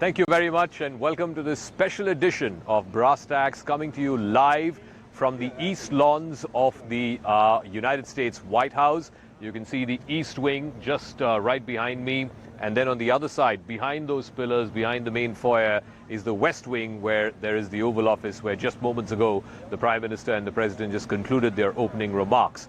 Thank you very much and welcome to this special edition of Brass Tacks, coming to you live from the East Lawns of the United States White House. You can see the East Wing just right behind me, and then on the other side, behind those pillars, behind the main foyer, is the West Wing, where there is the Oval Office, where just moments ago the Prime Minister and the President just concluded their opening remarks.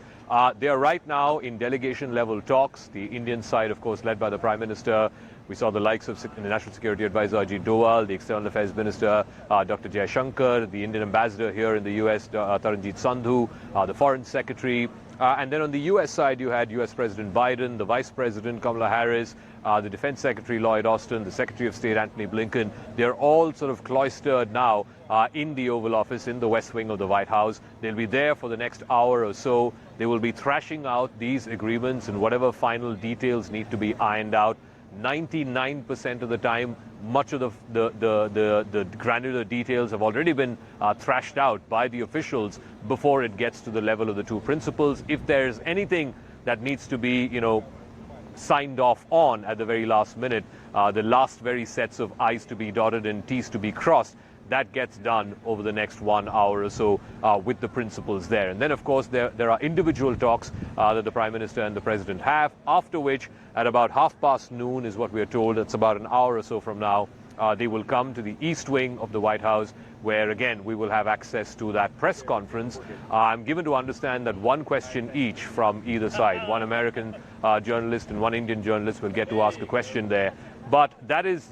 They are right now in delegation level talks. The Indian side, of course, led by the Prime Minister. We saw the likes of the National Security Advisor Ajit Doval, the External Affairs Minister Dr. Jaishankar, the Indian Ambassador here in the US, Taranjit Sandhu, the Foreign Secretary. And then on the US side, you had US President Biden, the Vice President Kamala Harris, the Defense Secretary Lloyd Austin, the Secretary of State Antony Blinken. They're all sort of cloistered now in the Oval Office, in the West Wing of the White House. They'll be there for the next hour or so. They will be thrashing out these agreements and whatever final details need to be ironed out. 99% of the time, much of the granular details have already been thrashed out by the officials before it gets to the level of the two principals. If there's anything that needs to be, signed off on at the very last minute, the last very sets of I's to be dotted and T's to be crossed, that gets done over the next 1 hour or so with the principals there. And then, of course, there are individual talks that the Prime Minister and the President have, after which, at about noon is what we are told, it's about an hour or so from now, they will come to the East Wing of the White House, where, again, we will have access to that press conference. I'm given to understand that one question each from either side, one American journalist and one Indian journalist will get to ask a question there. But that is,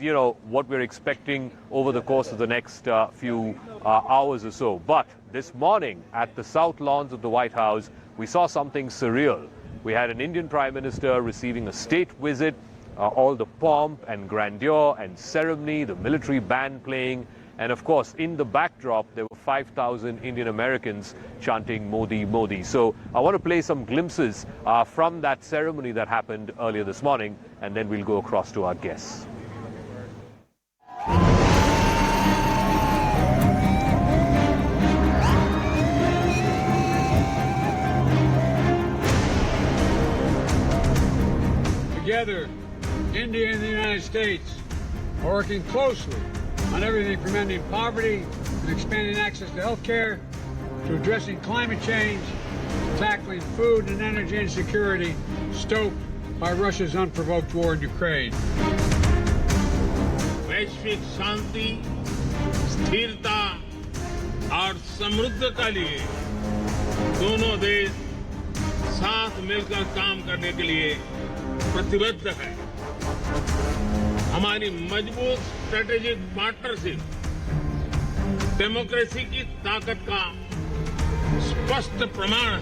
what we're expecting over the course of the next few hours or so. But this morning at the South Lawns of the White House, we saw something surreal. We had an Indian Prime Minister receiving a state visit, all the pomp and grandeur and ceremony, the military band playing. And of course, in the backdrop, there were 5,000 Indian Americans chanting Modi, Modi. So I want to play some glimpses from that ceremony that happened earlier this morning, and then we'll go across to our guests. Together, India and the United States are working closely on everything from ending poverty and expanding access to health care, to addressing climate change, tackling food and energy insecurity stoked by Russia's unprovoked war in Ukraine. वैश्विक शांति, स्थिरता और समृद्धि के लिए दोनों देश साथ मिलकर काम करने के लिए प्रतिबद्ध है। हमारी मजबूत स्ट्रेटेजिक पार्टनरशिप डेमोक्रेसी की ताकत का स्पष्ट प्रमाण है।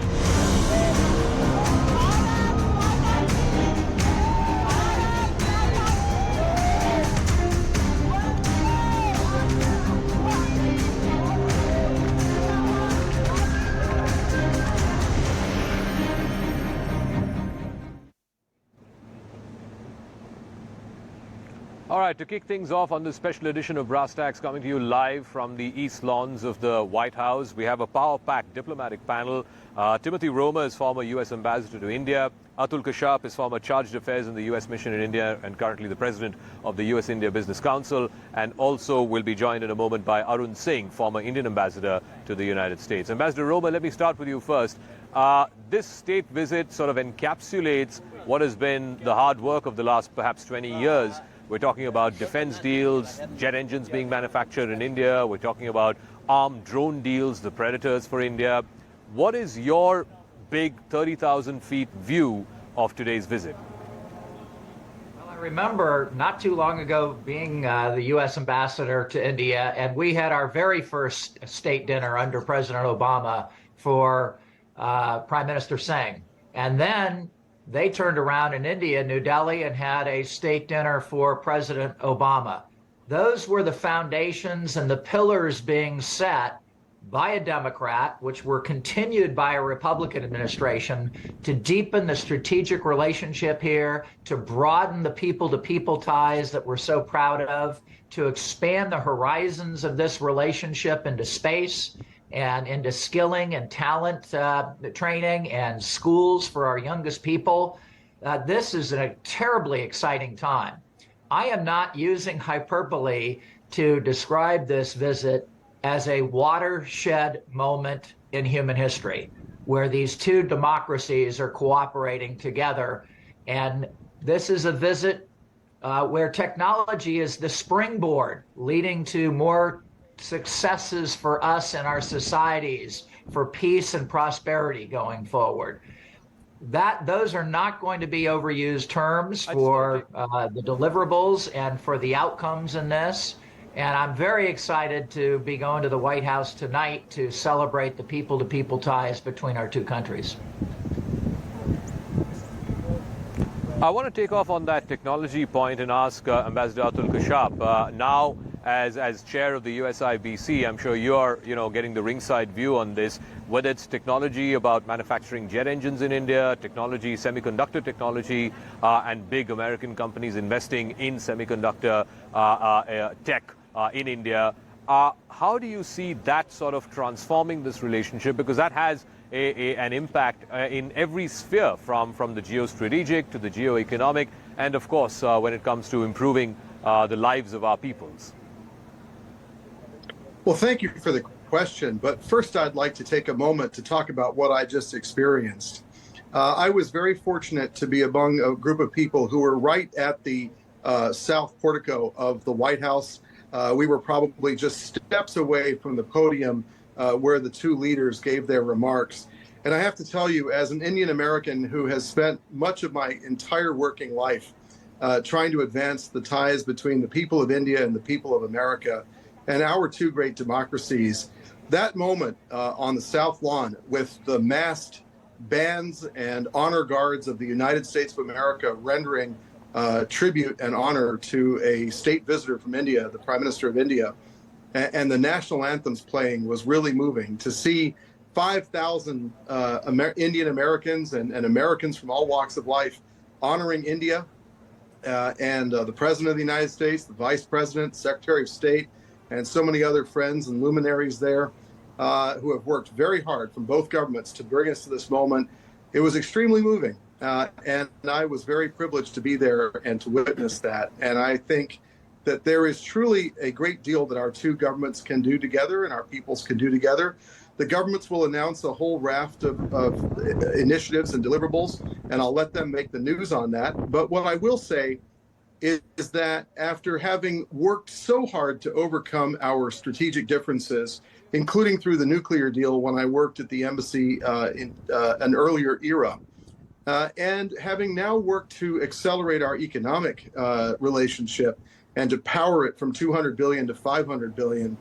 All right, to kick things off on this special edition of Brass Tacks, coming to you live from the East Lawns of the White House, we have a power-packed diplomatic panel. Timothy Roma is former U.S. Ambassador to India. Atul Kashyap is former Chargé d'Affaires in the U.S. Mission in India and currently the President of the U.S.-India Business Council. And also will be joined in a moment by Arun Singh, former Indian Ambassador to the United States. Ambassador Roma, let me start with you first. This state visit sort of encapsulates what has been the hard work of the last perhaps 20 years. We're talking about defense deals, jet engines being manufactured in India. We're talking about armed drone deals, the Predators for India. What is your big 30,000 feet view of today's visit? Well, I remember not too long ago being the U.S. ambassador to India, and we had our very first state dinner under President Obama for Prime Minister Singh. And then they turned around in India, New Delhi, and had a state dinner for President Obama. Those were the foundations and the pillars being set by a Democrat, which were continued by a Republican administration, to deepen the strategic relationship here, to broaden the people-to-people ties that we're so proud of, to expand the horizons of this relationship into space and into skilling and talent training and schools for our youngest people. This is a terribly exciting time. I am not using hyperbole to describe this visit as a watershed moment in human history where these two democracies are cooperating together. And this is a visit where technology is the springboard leading to more successes for us and our societies, for peace and prosperity going forward. Those are not going to be overused terms for the deliverables and for the outcomes in this. And I'm very excited to be going to the White House tonight to celebrate the people-to-people ties between our two countries. I want to take off on that technology point and ask Ambassador Atul Kashyap, now as chair of the USIBC, I'm sure you're getting the ringside view on this, whether it's technology about manufacturing jet engines in India, technology, semiconductor technology, and big American companies investing in semiconductor tech in India. How do you see that sort of transforming this relationship? Because that has an impact in every sphere, from the geostrategic to the geoeconomic, and of course, when it comes to improving the lives of our peoples. Well, thank you for the question. But first, I'd like to take a moment to talk about what I just experienced. I was very fortunate to be among a group of people who were right at the south portico of the White House. We were probably just steps away from the podium where the two leaders gave their remarks. And I have to tell you, as an Indian American who has spent much of my entire working life trying to advance the ties between the people of India and the people of America and our two great democracies, that moment on the South Lawn with the masked bands and honor guards of the United States of America rendering tribute and honor to a state visitor from India, the Prime Minister of India, and the national anthems playing was really moving. To see 5,000 Indian Americans and Americans from all walks of life honoring India and the President of the United States, the Vice President, Secretary of State, and so many other friends and luminaries there who have worked very hard from both governments to bring us to this moment. It was extremely moving. And I was very privileged to be there and to witness that. And I think that there is truly a great deal that our two governments can do together and our peoples can do together. The governments will announce a whole raft of initiatives and deliverables, and I'll let them make the news on that. But what I will say is that after having worked so hard to overcome our strategic differences, including through the nuclear deal when I worked at the embassy in an earlier era, and having now worked to accelerate our economic relationship and to power it from 200 billion to 500 billion,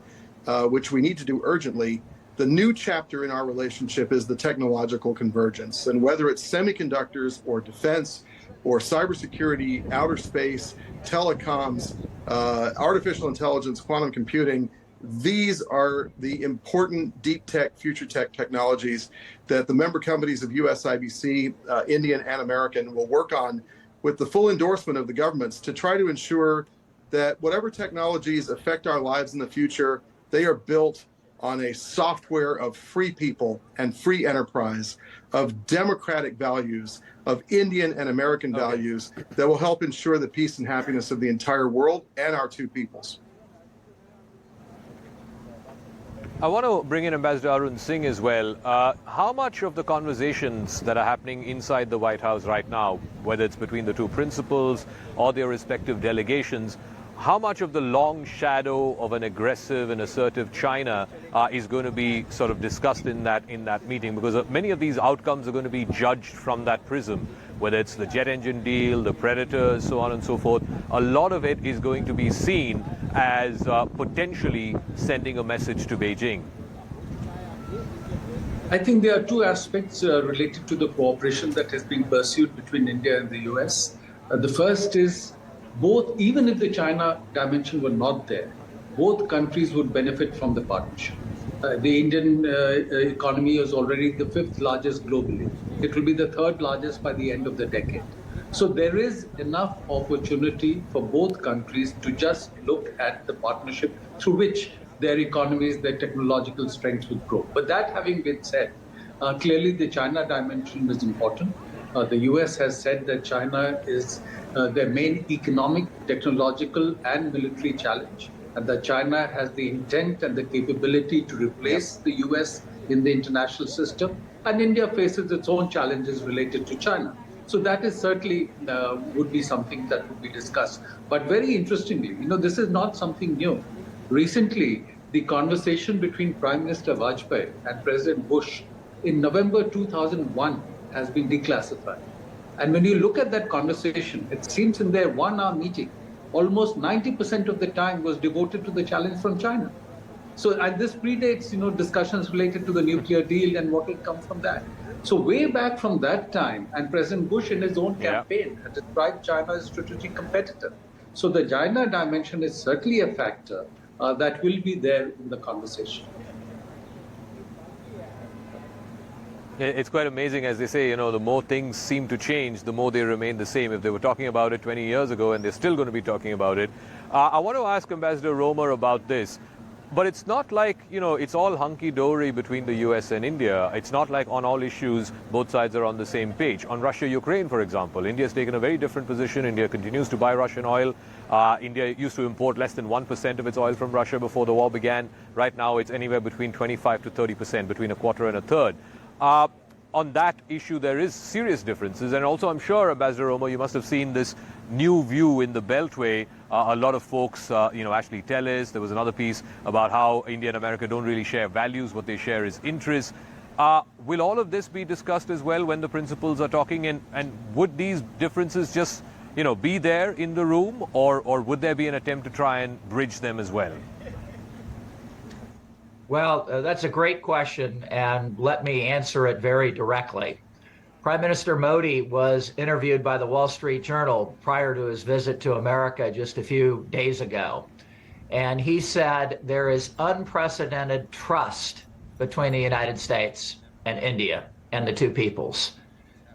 which we need to do urgently, the new chapter in our relationship is the technological convergence. And whether it's semiconductors or defense or cybersecurity, outer space, telecoms, artificial intelligence, quantum computing, these are the important deep tech, future tech technologies that the member companies of USIBC, Indian and American, will work on with the full endorsement of the governments to try to ensure that whatever technologies affect our lives in the future, they are built on a software of free people and free enterprise, of democratic values, of Indian and American values that will help ensure the peace and happiness of the entire world and our two peoples. I want to bring in Ambassador Arun Singh as well. How much of the conversations that are happening inside the White House right now, whether it's between the two principals or their respective delegations, how much of the long shadow of an aggressive and assertive China is going to be sort of discussed in that meeting? Because many of these outcomes are going to be judged from that prism, whether it's the jet engine deal, the Predators, so on and so forth. A lot of it is going to be seen as potentially sending a message to Beijing. I think there are two aspects related to the cooperation that has been pursued between India and the US. The first is both, even if the China dimension were not there, both countries would benefit from the partnership. The Indian economy is already the fifth largest globally. It will be the third largest by the end of the decade. So there is enough opportunity for both countries to just look at the partnership through which their economies, their technological strengths would grow. But that having been said, clearly the China dimension is important. The US has said that China is their main economic, technological, and military challenge, and that China has the intent and the capability to replace the US in the international system, and India faces its own challenges related to China. So that is certainly would be something that would be discussed. But very interestingly, this is not something new. Recently, the conversation between Prime Minister Vajpayee and President Bush in November 2001 has been declassified. And when you look at that conversation, it seems in their 1 hour meeting, almost 90% of the time was devoted to the challenge from China. So, and this predates, discussions related to the nuclear deal and what will come from that. So way back from that time, and President Bush in his own campaign had described China as a strategic competitor. So the China dimension is certainly a factor that will be there in the conversation. It's quite amazing, as they say, the more things seem to change, the more they remain the same. If they were talking about it 20 years ago and they're still going to be talking about it. I want to ask Ambassador Romer about this. But it's not like, it's all hunky-dory between the US and India. It's not like on all issues, both sides are on the same page. On Russia-Ukraine, for example, India's taken a very different position. India continues to buy Russian oil. India used to import less than 1% of its oil from Russia before the war began. Right now, it's anywhere between 25 to 30%, between a quarter and a third. On that issue, there is serious differences. And also, I'm sure, Ambassador Romer, you must have seen this new view in the Beltway. A lot of folks, Ashley Tellis, there was another piece about how India and America don't really share values. What they share is interests. Will all of this be discussed as well when the principals are talking? And would these differences just, be there in the room? Or would there be an attempt to try and bridge them as well? Well, that's a great question, and let me answer it very directly. Prime Minister Modi was interviewed by the Wall Street Journal prior to his visit to America just a few days ago. And he said there is unprecedented trust between the United States and India and the two peoples.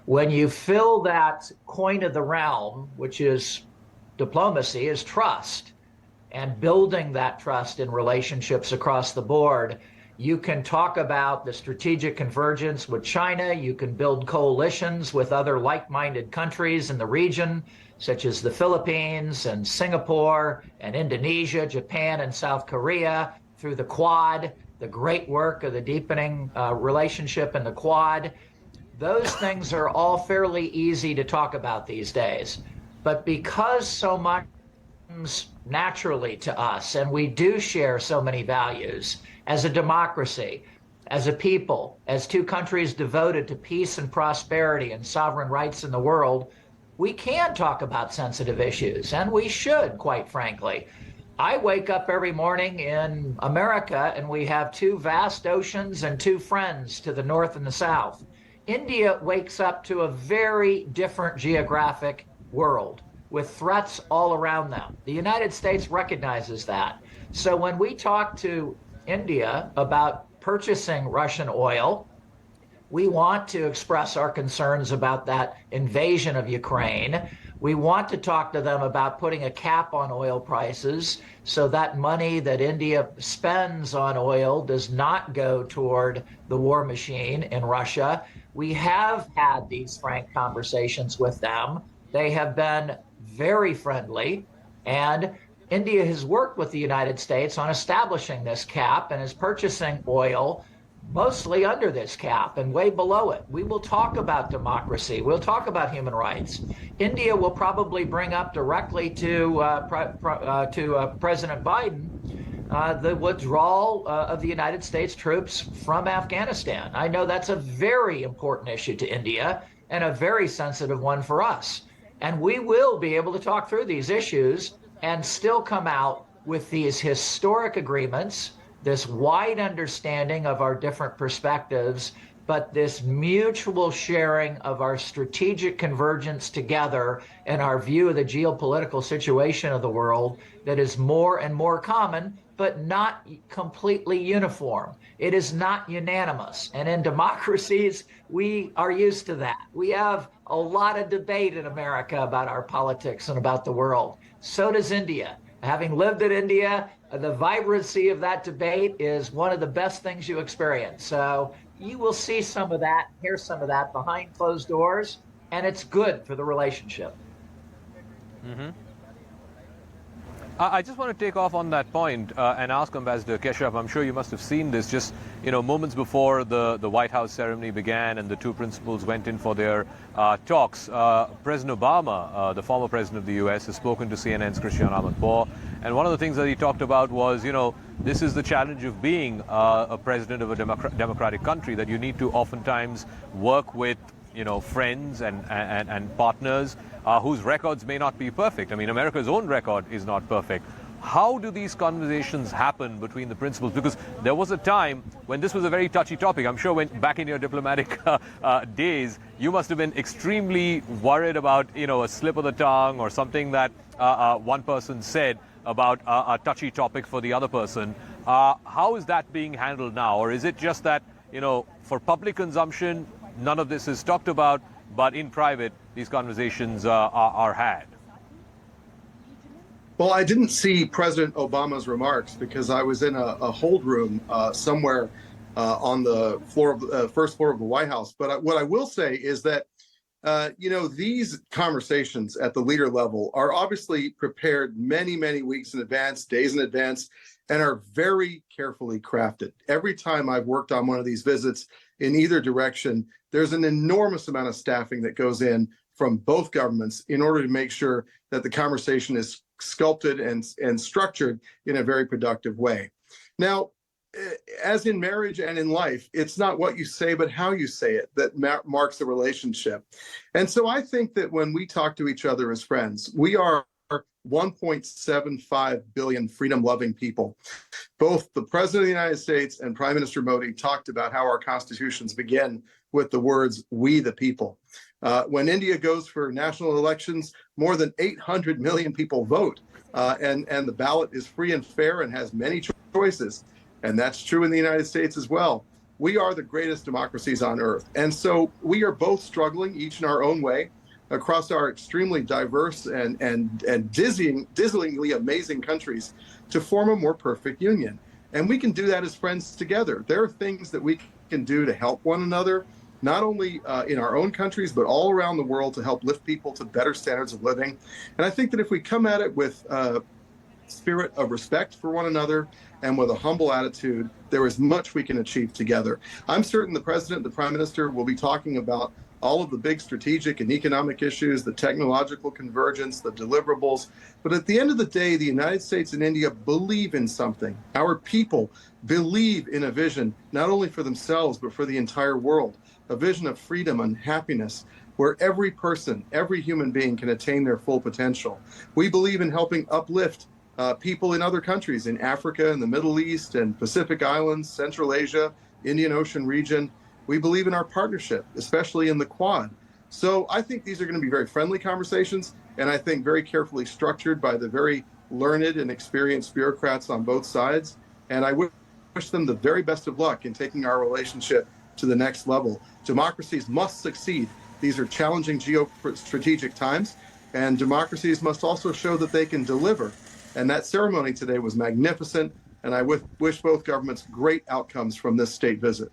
When you fill that coin of the realm, which is diplomacy, is trust, and building that trust in relationships across the board, you can talk about the strategic convergence with China. You can build coalitions with other like-minded countries in the region, such as the Philippines and Singapore and Indonesia, Japan and South Korea, through the Quad, the great work of the deepening relationship in the Quad. Those things are all fairly easy to talk about these days. But because so much comes naturally to us, and we do share so many values as a democracy, as a people, as two countries devoted to peace and prosperity and sovereign rights in the world, we can talk about sensitive issues, and we should, quite frankly. I wake up every morning in America, and we have two vast oceans and two friends to the north and the south. India wakes up to a very different geographic world with threats all around them. The United States recognizes that. So when we talk to India about purchasing Russian oil, we want to express our concerns about that invasion of Ukraine. We want to talk to them about putting a cap on oil prices so that money that India spends on oil does not go toward the war machine in Russia. We have had these frank conversations with them. They have been very friendly, and India has worked with the United States on establishing this cap and is purchasing oil mostly under this cap and way below it. We will talk about democracy. We'll talk about human rights. India will probably bring up directly to President Biden the withdrawal of the United States troops from Afghanistan. I know that's a very important issue to India and a very sensitive one for us. And we will be able to talk through these issues and still come out with these historic agreements, this wide understanding of our different perspectives, but this mutual sharing of our strategic convergence together and our view of the geopolitical situation of the world that is more and more common, but not completely uniform. It is not unanimous. And in democracies, we are used to that. We have a lot of debate in America about our politics and about the world. So does India. Having lived in India, the vibrancy of that debate is one of the best things you experience. So you will see some of that, hear some of that behind closed doors. and it's good for the relationship. I just want to take off on that point and ask Ambassador Keshav, I'm sure you must have seen this just, moments before the White House ceremony began and the two principals went in for their talks. President Obama, the former president of the U.S., has spoken to CNN's Christian Amanpour. And one of the things that he talked about was, this is the challenge of being a president of a democratic country, that you need to oftentimes work with friends and partners whose records may not be perfect. I mean, America's own record is not perfect. How do these conversations happen between the principals? Because there was a time when this was a very touchy topic. I'm sure when back in your diplomatic days, you must have been extremely worried about, a slip of the tongue or something that one person said about a touchy topic for the other person. How is that being handled now? Or is it just that, for public consumption, none of this is talked about, but in private, these conversations are had? Well, I didn't see President Obama's remarks because I was in a hold room somewhere on the floor of first floor of the White House. But what I will say is that, these conversations at the leader level are obviously prepared many, many weeks in advance, days in advance, and are very carefully crafted. Every time I've worked on one of these visits in either direction, there's an enormous amount of staffing that goes in from both governments in order to make sure that the conversation is sculpted and structured in a very productive way. Now, as in marriage and in life, it's not what you say, but how you say it that marks the relationship. And so I think that when we talk to each other as friends, we are 1.75 billion freedom-loving people. Both the President of the United States and Prime Minister Modi talked about how our constitutions begin with the words, "We the people." When India goes for national elections, more than 800 million people vote, and the ballot is free and fair and has many choices. And that's true in the United States as well. We are the greatest democracies on earth. And so we are both struggling, each in our own way, across our extremely diverse and dizzyingly amazing countries to form a more perfect union. And we can do that as friends together. There are things that we can do to help one another, not only in our own countries, but all around the world to help lift people to better standards of living. And I think that if we come at it with a spirit of respect for one another and with a humble attitude, there is much we can achieve together. I'm certain the President and the Prime Minister will be talking about all of the big strategic and economic issues, the technological convergence, the deliverables. But at the end of the day, the United States and India believe in something. Our people believe in a vision, not only for themselves, but for the entire world, a vision of freedom and happiness, where every person, every human being can attain their full potential. We believe in helping uplift people in other countries, in Africa, in the Middle East, and Pacific Islands, Central Asia, Indian Ocean region. We believe in our partnership, especially in the Quad. So I think these are going to be very friendly conversations, and I think very carefully structured by the very learned and experienced bureaucrats on both sides. And I wish them the very best of luck in taking our relationship to the next level. Democracies must succeed. These are challenging geostrategic times, and democracies must also show that they can deliver. And that ceremony today was magnificent, and I wish both governments great outcomes from this state visit.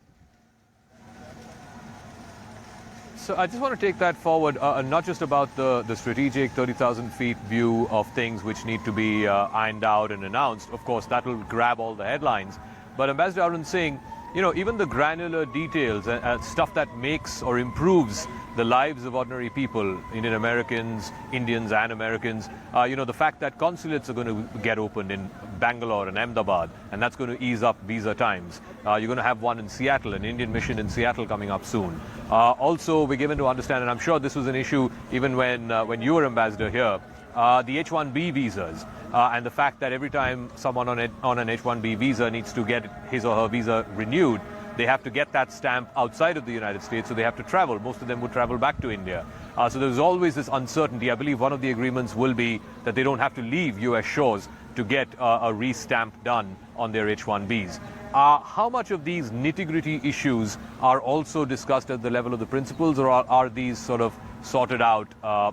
So I just want to take that forward, not just about the strategic 30,000 feet view of things which need to be ironed out and announced. Of course, that will grab all the headlines. But Ambassador Arun Singh, even the granular details and stuff that makes or improves the lives of ordinary people, Indian Americans, Indians and Americans, the fact that consulates are going to get opened in Bangalore and Ahmedabad, and that's going to ease up visa times. You're going to have one in Seattle, an Indian mission in Seattle coming up soon. Also, we're given to understand, and I'm sure this was an issue even when you were ambassador here, the H-1B visas. And the fact that every time someone on an H-1B visa needs to get his or her visa renewed, they have to get that stamp outside of the United States, so they have to travel. Most of them would travel back to India. So there's always this uncertainty. I believe one of the agreements will be that they don't have to leave U.S. shores to get a re-stamp done on their H-1Bs. How much of these nitty-gritty issues are also discussed at the level of the principals, or are these sort of sorted out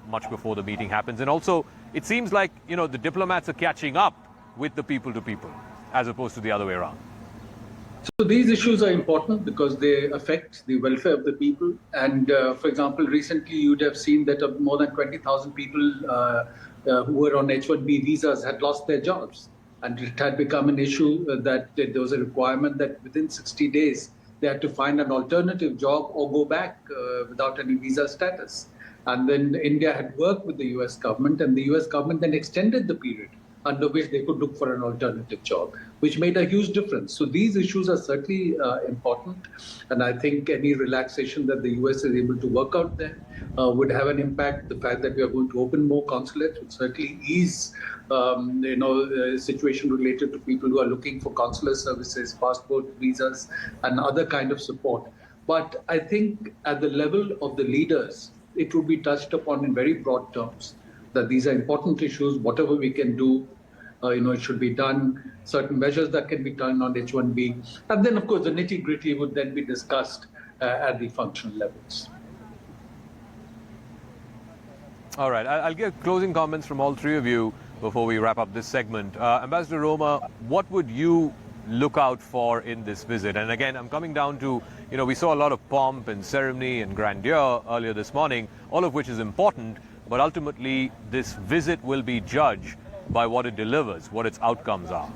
much before the meeting happens? And also, it seems like, the diplomats are catching up with the people-to-people, as opposed to the other way around. So these issues are important because they affect the welfare of the people. And for example, recently you'd have seen that more than 20,000 people who were on H-1B visas had lost their jobs. And it had become an issue that there was a requirement that within 60 days, they had to find an alternative job or go back without any visa status. And then India had worked with the US government, and the US government then extended the period under which they could look for an alternative job, which made a huge difference. So these issues are certainly important. And I think any relaxation that the US is able to work out there would have an impact. The fact that we are going to open more consulates would certainly ease the situation related to people who are looking for consular services, passport, visas, and other kind of support. But I think at the level of the leaders, it would be touched upon in very broad terms, that these are important issues. Whatever we can do, it should be done. Certain measures that can be done on H-1B. And then, of course, the nitty-gritty would then be discussed at the functional levels. All right, I'll get closing comments from all three of you before we wrap up this segment. Ambassador Roma, what would you look out for in this visit? And again, I'm coming down to, we saw a lot of pomp and ceremony and grandeur earlier this morning, all of which is important, but ultimately this visit will be judged by what it delivers, what its outcomes are.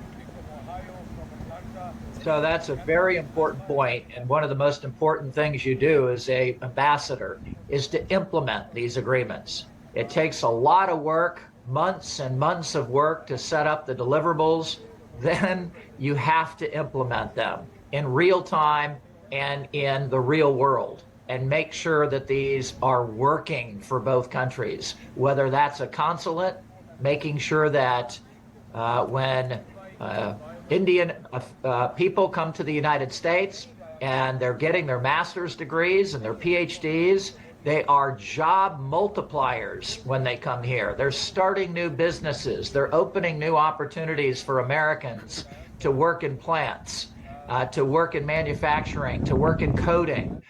So that's a very important point, and one of the most important things you do as an ambassador is to implement these agreements. It takes a lot of work, months and months of work to set up the deliverables. Then you have to implement them in real time and in the real world, and make sure that these are working for both countries, whether that's a consulate, making sure that when Indian people come to the United States and they're getting their master's degrees and their PhDs, they are job multipliers when they come here. They're starting new businesses. They're opening new opportunities for Americans to work in plants, to work in manufacturing, to work in coding.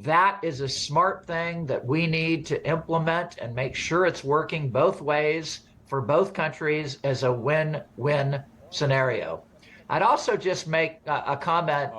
That is a smart thing that we need to implement and make sure it's working both ways for both countries as a win-win scenario. I'd also just make a comment.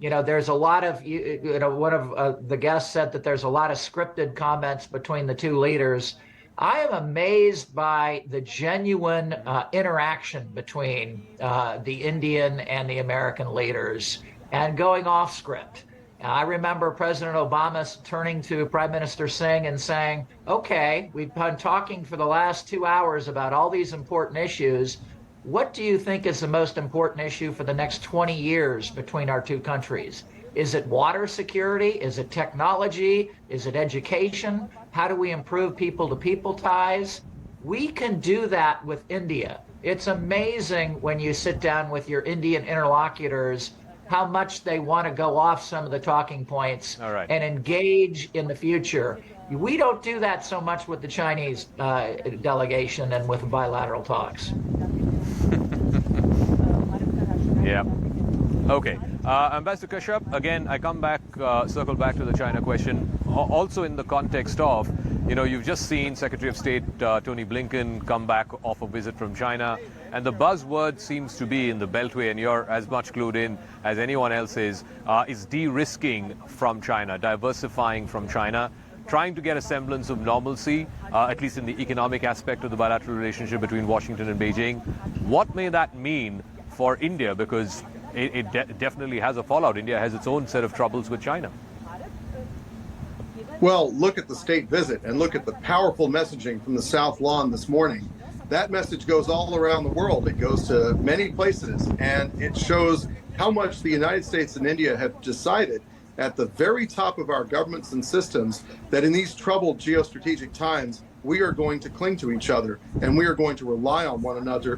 There's a lot of, one of the guests said that there's a lot of scripted comments between the two leaders. I am amazed by the genuine interaction between the Indian and the American leaders and going off script. I remember President Obama turning to Prime Minister Singh and saying, okay, we've been talking for the last 2 hours about all these important issues. What do you think is the most important issue for the next 20 years between our two countries? Is it water security? Is it technology? Is it education? How do we improve people-to-people ties? We can do that with India. It's amazing when you sit down with your Indian interlocutors how much they want to go off some of the talking points and engage in the future. We don't do that so much with the Chinese delegation and with bilateral talks. Yeah. Okay. Ambassador Kashyap, again, I come back, circle back to the China question, also in the context of, you've just seen Secretary of State Tony Blinken come back off a visit from China, and the buzzword seems to be in the Beltway, and you're as much clued in as anyone else is de-risking from China, diversifying from China, trying to get a semblance of normalcy, at least in the economic aspect of the bilateral relationship between Washington and Beijing. What may that mean for India? Because it definitely has a fallout. India has its own set of troubles with China. Well, look at the state visit and look at the powerful messaging from the South Lawn this morning. That message goes all around the world. It goes to many places, and it shows how much the United States and India have decided at the very top of our governments and systems that in these troubled geostrategic times, we are going to cling to each other, and we are going to rely on one another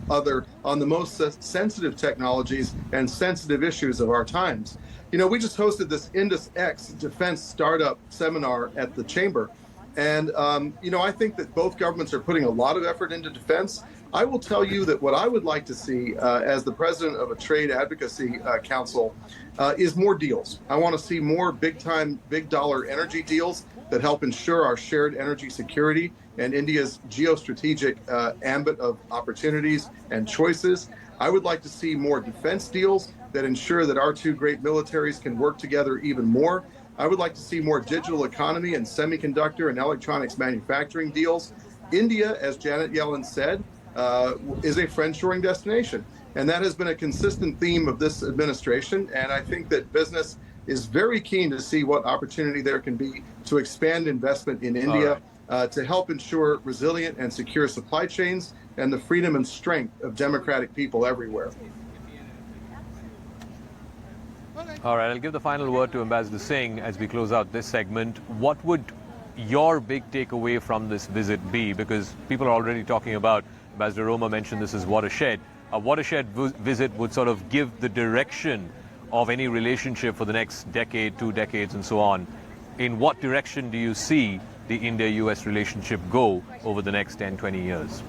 on the most sensitive technologies and sensitive issues of our times. We just hosted this Indus X defense startup seminar at the chamber. And, I think that both governments are putting a lot of effort into defense. I will tell you that what I would like to see as the president of a trade advocacy council is more deals. I want to see more big-time, big-dollar energy deals that help ensure our shared energy security and India's geostrategic ambit of opportunities and choices. I would like to see more defense deals that ensure that our two great militaries can work together even more. I would like to see more digital economy and semiconductor and electronics manufacturing deals. India, as Janet Yellen said, is a friendshoring destination. And that has been a consistent theme of this administration. And I think that business is very keen to see what opportunity there can be to expand investment in India, to help ensure resilient and secure supply chains and the freedom and strength of democratic people everywhere. All right, I'll give the final word to Ambassador Singh as we close out this segment. What would your big takeaway from this visit be? Because people are already talking about, Ambassador Roma mentioned this as watershed. A watershed visit would sort of give the direction of any relationship for the next decade, 2 decades, and so on. In what direction do you see the India-US relationship go over the next 10, 20 years?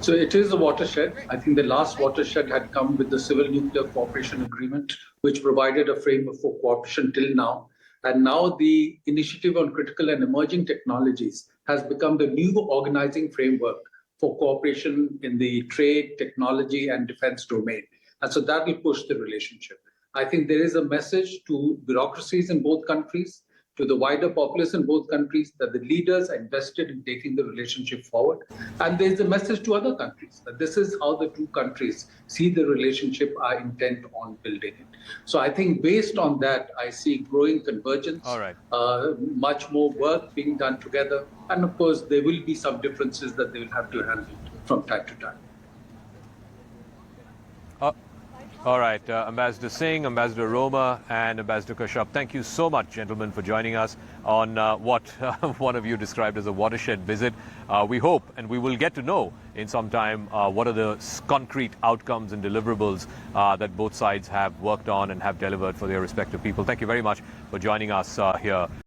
So it is a watershed. I think the last watershed had come with the Civil Nuclear Cooperation Agreement, which provided a framework for cooperation till now. And now the Initiative on Critical and Emerging Technologies has become the new organizing framework for cooperation in the trade, technology, and defense domain. And so that will push the relationship. I think there is a message to bureaucracies in both countries, to the wider populace in both countries, that the leaders are invested in taking the relationship forward. And there's a message to other countries that this is how the two countries see the relationship, are intent on building it. So I think based on that, I see growing convergence, much more work being done together. And of course, there will be some differences that they will have to handle from time to time. All right, Ambassador Singh, Ambassador Roma, and Ambassador Kashyap, thank you so much, gentlemen, for joining us on what one of you described as a watershed visit. We hope, and we will get to know in some time, what are the concrete outcomes and deliverables that both sides have worked on and have delivered for their respective people. Thank you very much for joining us here.